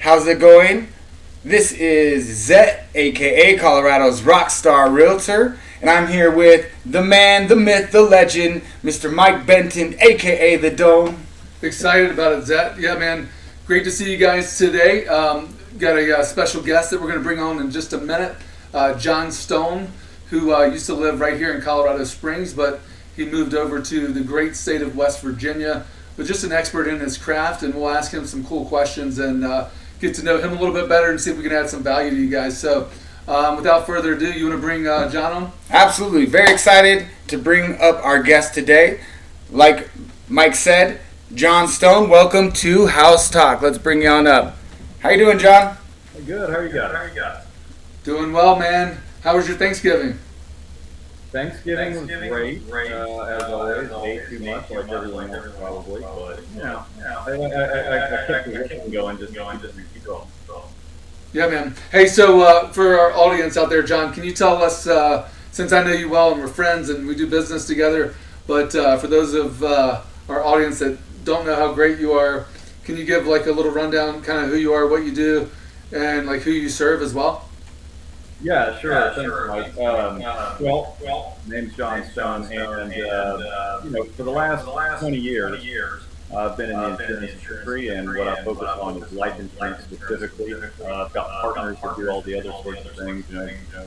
How's it going? This is ZET, aka Colorado's Rockstar Realtor, and I'm here with the man, the myth, the legend, Mr. Mike Benton, aka The Dome. Excited about it, Zet. Yeah, man. Great to see you guys today. Got a special guest that we're going to bring on in just a minute. John Stone, who used to live right here in Colorado Springs, but he moved over to the great state of West Virginia. But just an expert in his craft, and we'll ask him some cool questions and get to know him a little bit better and see if we can add some value to you guys. So without further ado, you want to bring John on? Absolutely. Very excited to bring up our guest today. Like Mike said, John Stone, welcome to House Talk. Let's bring you on up. How you doing, John? Good. How are you guys? Doing well, man. How was your Thanksgiving? Thanksgiving was great. As always, ate too much like everyone else probably, but I kept the rhythm going, just keep going. Yeah, man. Hey, so for our audience out there, John, can you tell us, since I know you well and we're friends and we do business together, but for those of our audience that don't know how great you are, can you give like a little rundown, kind of who you are, what you do, and like who you serve as well? Yeah, sure. Thanks, Mike. Well, name's John Stone, and for the last 20 years, I've been in the insurance industry, and what I focus on is life insurance specifically. I've got partners that do all the other sorts of things,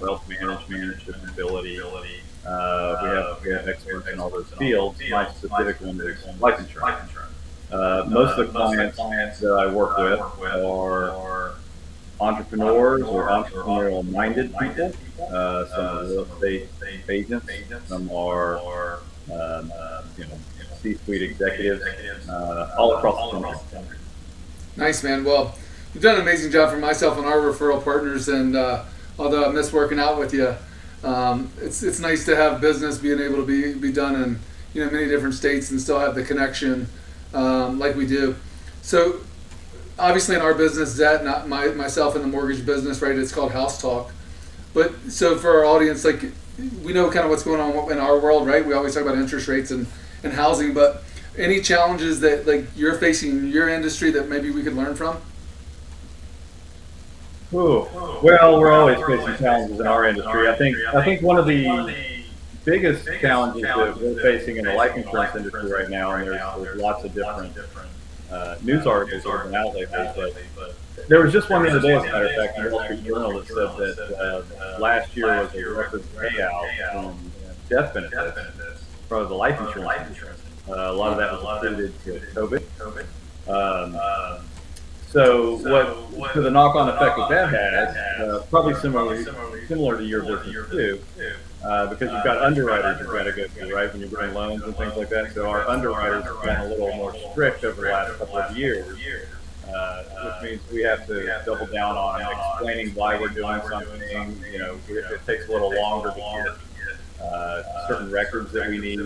wealth management, disability. We have experts in all those fields. My specific one is life insurance. Most of the clients that I work with are entrepreneurs or entrepreneurial-minded people. Some are real estate agents. Some are C-suite executives, all across the country. Nice, man. Well, you've done an amazing job for myself and our referral partners. And although I miss working out with you, it's nice to have business being able to be done in many different states and still have the connection like we do. So obviously in our business, Zet, not myself in the mortgage business, right? It's called House Talk. But so for our audience, like we know kind of what's going on in our world, right? We always talk about interest rates and housing, but any challenges that like you're facing in your industry that maybe we could learn from? Well, we're always facing challenges in our industry. I think one of the biggest challenges that we're facing in the life insurance industry right now, and there's lots of different news articles that have been out lately, but there was just one the other day, as a matter of fact, in the Wall Street Journal that said that last year was a record payout in death benefits for the life insurance. A lot of that was attributed to COVID. So the knock-on effect that has, probably similar to your business too, because you've got underwriters you've got to go through, right, when you're doing loans and things like that. So our underwriters have been a little more strict over the last couple of years, which means we have to double down on explaining why we're doing something. It takes a little longer to get certain records that we need.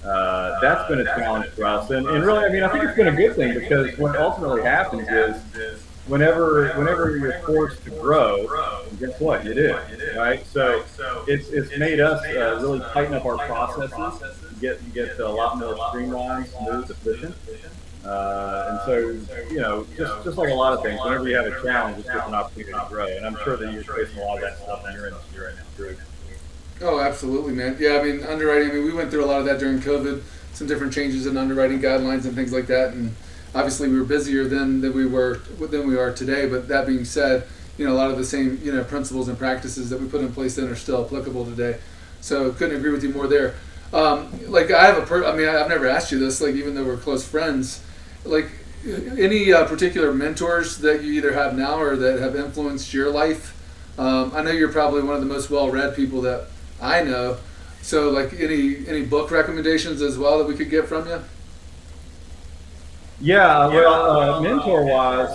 That's been a challenge for us, and really, I think it's been a good thing, because what ultimately happens is whenever you're forced to grow, guess what? You do, right? So it's made us really tighten up our processes, get a lot more streamlined, smooth, efficient, and so just like a lot of things, whenever you have a challenge, it's just an opportunity to grow, and I'm sure that you're facing a lot of that stuff in your industry right now too. Oh, absolutely, man. Yeah, underwriting, we went through a lot of that during COVID, some different changes in underwriting guidelines and things like that, and obviously we were busier than we are today. But that being said, a lot of the same principles and practices that we put in place then are still applicable today. So couldn't agree with you more there. I've never asked you this, like even though we're close friends, like any particular mentors that you either have now or that have influenced your life? I know you're probably one of the most well-read people that I know. So like any book recommendations as well that we could get from you? Yeah, well, mentor-wise,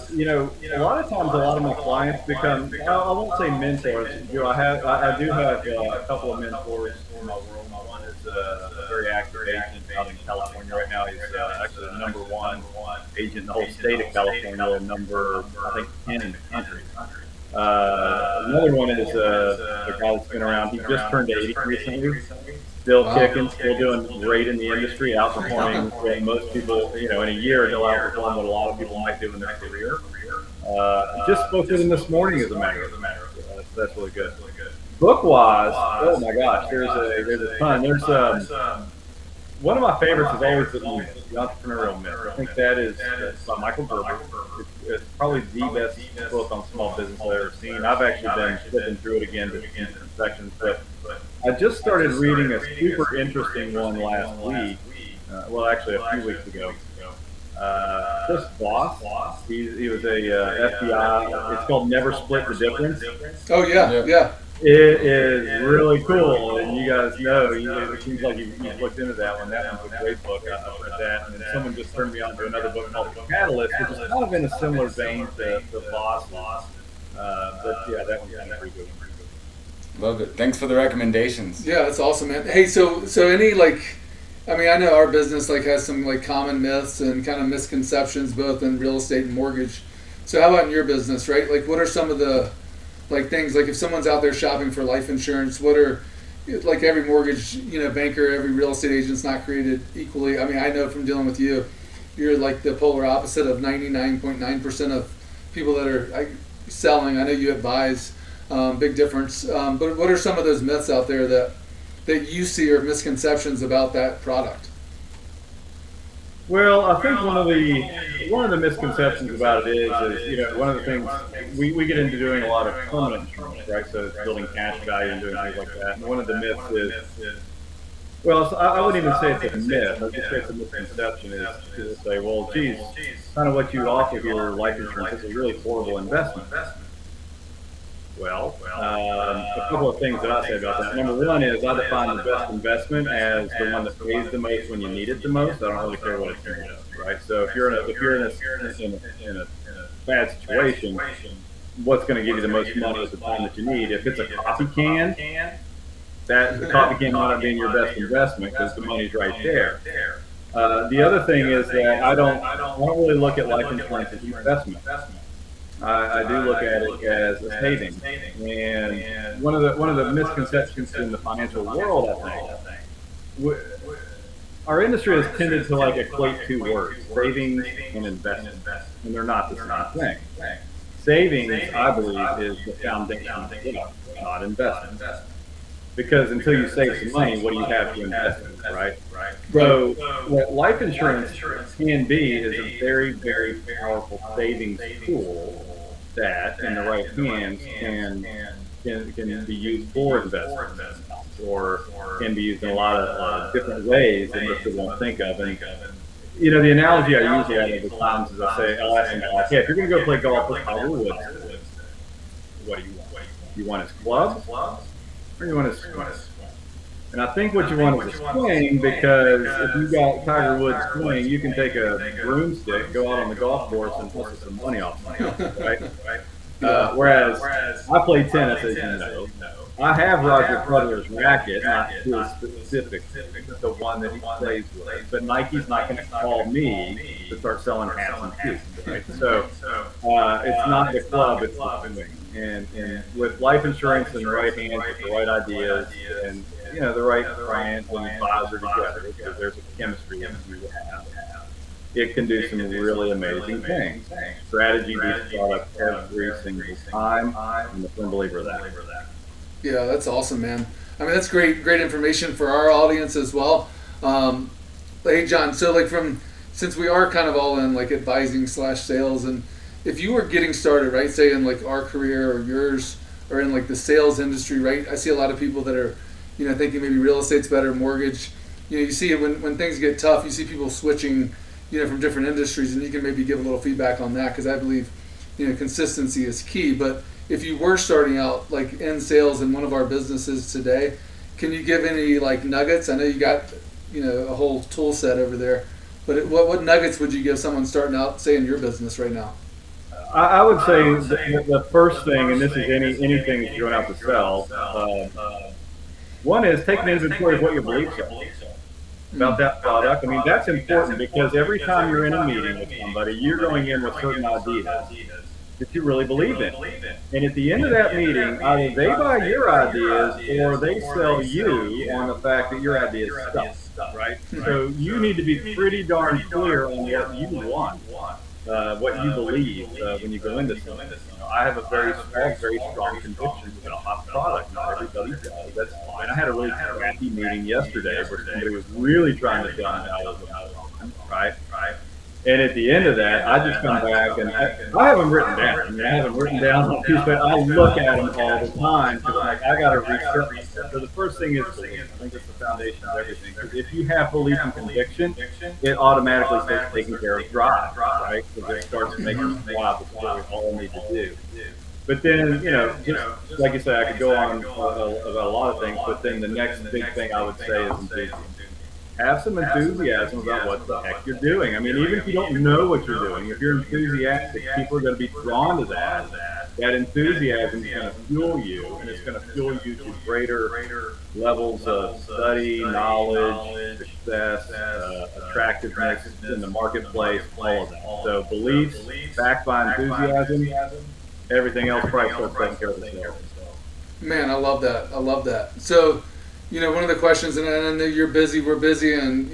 a lot of times a lot of my clients become, I won't say mentors. I do have a couple of mentors in my world. One is a very active agent out in California right now. He's actually the number one agent in the whole state of California, and number, I think, 10 in the country. Another one is a guy that's been around. He just turned 80 recently. Still kicking, still doing great in the industry, outperforming what most people, in a year, he'll outperform what a lot of people might do in their career. Just spoke with him this morning, as a matter of fact. That's really good. Book wise, oh my gosh, there's a ton. There's one of my favorites is always the entrepreneurial myth. I think that is by Michael Gerber. It's probably the best book on small business I've ever seen. I've actually been flipping through it again to different sections, but I just started reading a super interesting one last week. Well, actually a few weeks ago. Chris Voss, he was a FBI. It's called Never Split the Difference. Oh yeah. It is really cool, and you guys know, it seems like you've looked into that one. That one's a great book. I've read that, and then someone just turned me on to another book called Catalyst, which is kind of in a similar vein to Voss. But yeah, that one's kind of pretty good. Love it. Thanks for the recommendations. Yeah, that's awesome, man. Hey, so any I know our business has some common myths and kind of misconceptions both in real estate and mortgage. So how about in your business, right? What are some of the things, if someone's out there shopping for life insurance, what are, every mortgage, banker, every real estate agent's not created equally. I know from dealing with you, you're the polar opposite of 99.9% of people that are selling. I know you advise, big difference. But what are some of those myths out there that you see or misconceptions about that product? Well, I think one of the misconceptions about it is one of the things we get into doing a lot of permanent insurance, right? So it's building cash value and doing things like that. And one of the myths is, well, I wouldn't even say it's a myth. I'd just say it's a misconception is to say, well, geez, kind of what you offer here, life insurance, is a really horrible investment. Well, a couple of things that I say about that. Number one is I define the best investment as the one that pays the most when you need it the most. I don't really care what it's doing, right? So if you're in a bad situation, what's going to give you the most money at the time that you need? If it's a coffee can, the coffee can might not be your best investment because the money's right there. The other thing is that I don't really look at life insurance as investment. I do look at it as a savings, and one of the misconceptions in the financial world, I think, our industry has tended to equate two words: savings and investment, and they're not the same thing. Savings, I believe, is the foundation of wealth, not investment. Because until you save some money, what do you have to invest in, right? So what life insurance can be is a very, very powerful savings tool that, in the right hands, can be used for investment, or can be used in a lot of different ways that most people won't think of. And the analogy I use a lot of the times is I'll ask them, hey, if you're going to go play golf with Tiger Woods, what do you want? You want his clubs, or you want his swing? And I think what you want is a swing, because if you got Tiger Woods' swing, you can take a broomstick, go out on the golf course, and hustle some money off someone else, right? Whereas I play tennis, as you know. I have Roger Federer's racket, not his specific, the one that he plays with. But Nike's not going to call me to start selling hats and shoes, right? So it's not the club, it's the swing. And with life insurance in the right hands, with the right ideas, and the right client and advisor together, because there's a chemistry that you have, it can do some really amazing things. Strategy beats product every single time. I'm a firm believer of that. Yeah, that's awesome, man. That's great information for our audience as well. Hey, John, so since we are kind of all in advising / sales, and if you were getting started, right, say in our career or yours, or in the sales industry, right, I see a lot of people that are, thinking maybe real estate's better, mortgage. You see it when things get tough, you see people switching, from different industries, and you can maybe give a little feedback on that, because I believe, consistency is key. But if you were starting out in sales in one of our businesses today, can you give any nuggets? I know you got a whole tool set over there, but what nuggets would you give someone starting out, say, in your business right now? I would say the first thing, and this is anything that you're going to have to sell, one is take an inventory of what your beliefs are about that product. That's important, because every time you're in a meeting with somebody, you're going in with certain ideas that you really believe in. And at the end of that meeting, either they buy your ideas or they sell you on the fact that your ideas stuff, right? So you need to be pretty darn clear on what you want. what you believe when you go into something. I have a very small, very strong conviction about my product. Not everybody does. That's fine. I had a really crappy meeting yesterday where somebody was really trying to tell me how I was wrong, right? And at the end of that, I just come back and I have them written down. I mean, I have them written down on piece, but I look at them all the time because like I got to reset myself. So the first thing is belief. I think it's the foundation of everything. Because if you have belief and conviction, it automatically starts taking care of drive, right? Because it starts making wow, that's what we all need to do. But then, just like you said, I could go on about a lot of things, but then the next big thing I would say is enthusiasm. Have some enthusiasm about what the heck you're doing. I mean, even if you don't know what you're doing, if you're enthusiastic, people are going to be drawn to that. That enthusiasm is going to fuel you, and it's going to fuel you to greater levels of study, knowledge, success, attractiveness in the marketplace, all of that. So beliefs backed by enthusiasm, everything else probably starts taking care of itself. Man, I love that. I love that. So, one of the questions, and I know you're busy, we're busy, and,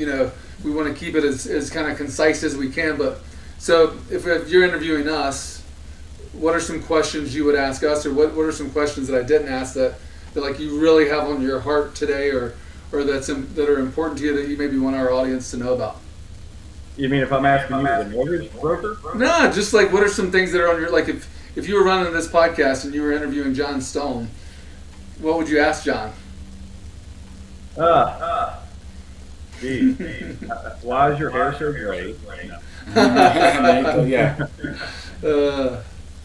we want to keep it as kind of concise as we can. But so if you're interviewing us, what are some questions you would ask us, or what are some questions that I didn't ask that like you really have on your heart today, or that are important to you that you maybe want our audience to know about? You mean if I'm asking you as a mortgage broker? No, just like what are some things that are on your, like if you were running this podcast and you were interviewing John Stone, what would you ask John? Geez. Why is your hair so gray? No. Yeah.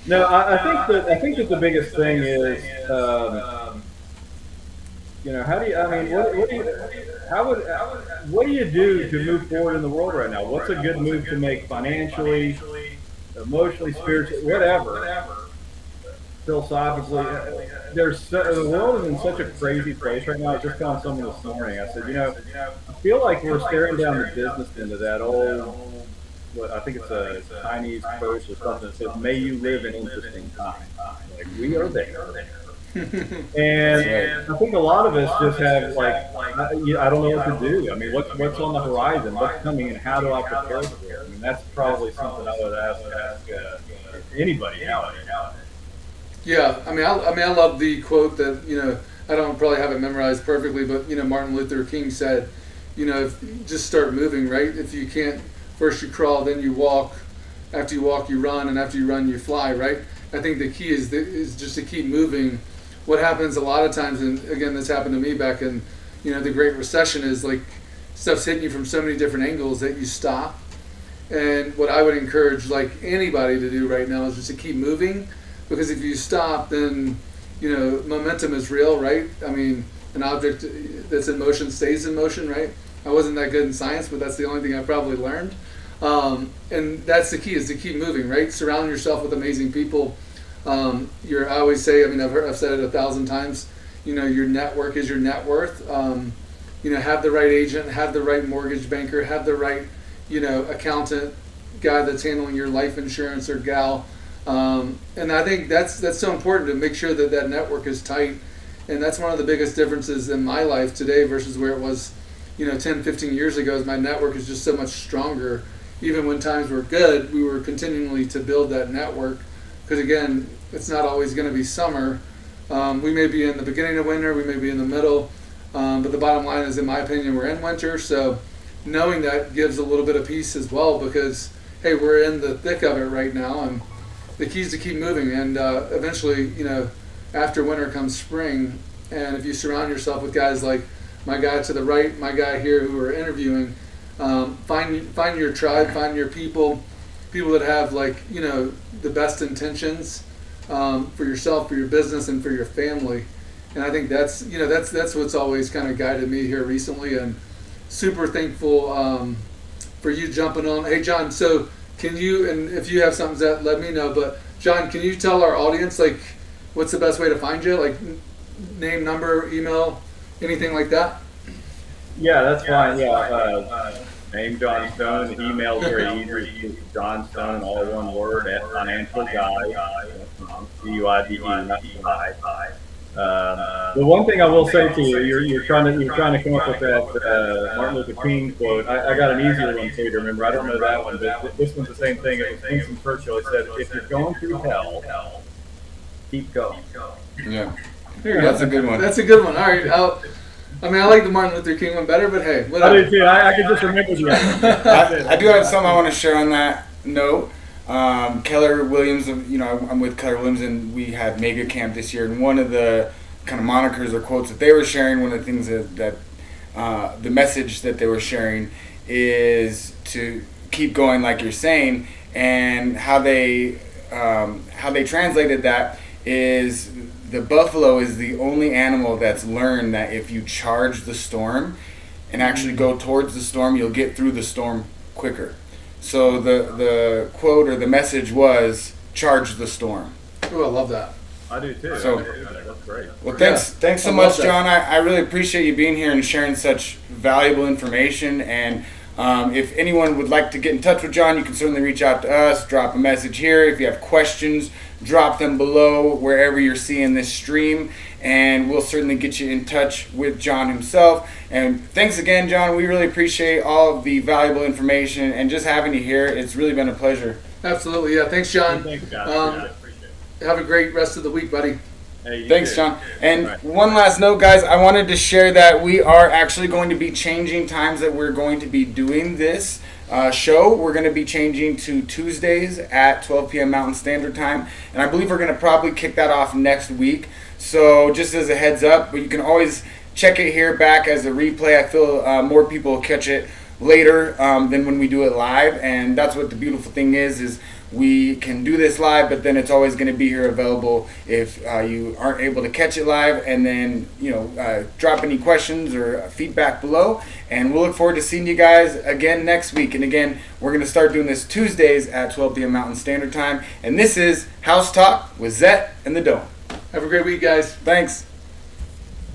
No, I think that the biggest thing is, how do you? I mean, what do you do to move forward in the world right now? What's a good move to make financially, emotionally, spiritually, whatever? Philosophically, the world is in such a crazy place right now. I was just telling someone this morning. I said, I feel like we're staring down the business into that old, I think it's a Chinese verse or something that says, "May you live in interesting times." Like we are there. And I think a lot of us just have I don't know what to do. I mean, what's on the horizon? What's coming, and how do I prepare for it? I mean, that's probably something I would ask anybody nowadays. Yeah, I love the quote that I don't probably have it memorized perfectly, but Martin Luther King said, just start moving, right? If you can't, first you crawl, then you walk. After you walk, you run, and after you run, you fly, right? I think the key is just to keep moving. What happens a lot of times, and again, this happened to me back in the Great Recession, is like stuff's hitting you from so many different angles that you stop. And what I would encourage like anybody to do right now is just to keep moving. Because if you stop, then, momentum is real, right? I mean, an object that's in motion stays in motion, right? I wasn't that good in science, but that's the only thing I probably learned. And that's the key, is to keep moving, right? Surround yourself with amazing people. I always say, I've said it 1,000 times, your network is your net worth. Have the right agent, have the right mortgage banker, have the right, accountant, guy that's handling your life insurance or gal. And I think that's so important to make sure that network is tight. And that's one of the biggest differences in my life today versus where it was, 10, 15 years ago, is my network is just so much stronger. Even when times were good, we were continually to build that network. Because again, it's not always going to be summer. We may be in the beginning of winter, we may be in the middle. But the bottom line is, in my opinion, we're in winter. So knowing that gives a little bit of peace as well, because, hey, we're in the thick of it right now. And the key is to keep moving, and eventually, after winter comes spring. And if you surround yourself with guys like my guy to the right, my guy here who are interviewing, find your tribe, find your people that have the best intentions for yourself, for your business, and for your family. And I think that's what's always kind of guided me here recently, and super thankful for you jumping on. Hey, John, so. Can you, and if you have something to let me know, but John, can you tell our audience, what's the best way to find you? Like name, number, email, anything like that? Yeah, that's fine. Yeah. Name John Stone. The email is very easy. It's John Stone, all one word, at financialguide.com. CUIDE, not CI. The one thing I will say to you, you're trying to come up with that Martin Luther King quote. I got an easier one for you to remember. I don't know that one, but this one's the same thing. It was Winston Churchill. He said, "If you're going through hell, keep going." Yeah, That's a good one. That's a good one. All right. I like the Martin Luther King one better, but hey, whatever. I do too. I can just remember the I do have something I want to share on that note. Keller Williams, I'm with Keller Williams, and we had Mega Camp this year, and one of the kind of monikers or quotes that they were sharing, one of the things that the message that they were sharing is to keep going, like you're saying, and how they translated that is the buffalo is the only animal that's learned that if you charge the storm and actually go towards the storm, you'll get through the storm quicker. So the quote or the message was, charge the storm. Oh, I love that. I do too. So, that's great. Well, thanks so much, John. I really appreciate you being here and sharing such valuable information. And if anyone would like to get in touch with John, you can certainly reach out to us, drop a message here. If you have questions, drop them below wherever you're seeing this stream, and we'll certainly get you in touch with John himself. And thanks again, John. We really appreciate all of the valuable information and just having you here. It's really been a pleasure. Absolutely, yeah. Thanks, John. Thanks, guys. Appreciate it. Have a great rest of the week, buddy. Hey, Thanks, too. John. And Right. one last note, guys, I wanted to share that we are actually going to be changing times that we're going to be doing this show. We're going to be changing to Tuesdays at 12 p.m. Mountain Standard Time, and I believe we're going to probably kick that off next week. So just as a heads up, but you can always check it here back as a replay. I feel more people will catch it later than when we do it live, and that's what the beautiful thing is we can do this live, but then it's always going to be here available if you aren't able to catch it live. And then drop any questions or feedback below, and we'll look forward to seeing you guys again next week. And again, we're going to start doing this Tuesdays at 12 p.m. Mountain Standard Time, and this is House Talk with ZET and the Dome. Have a great week, guys. Thanks.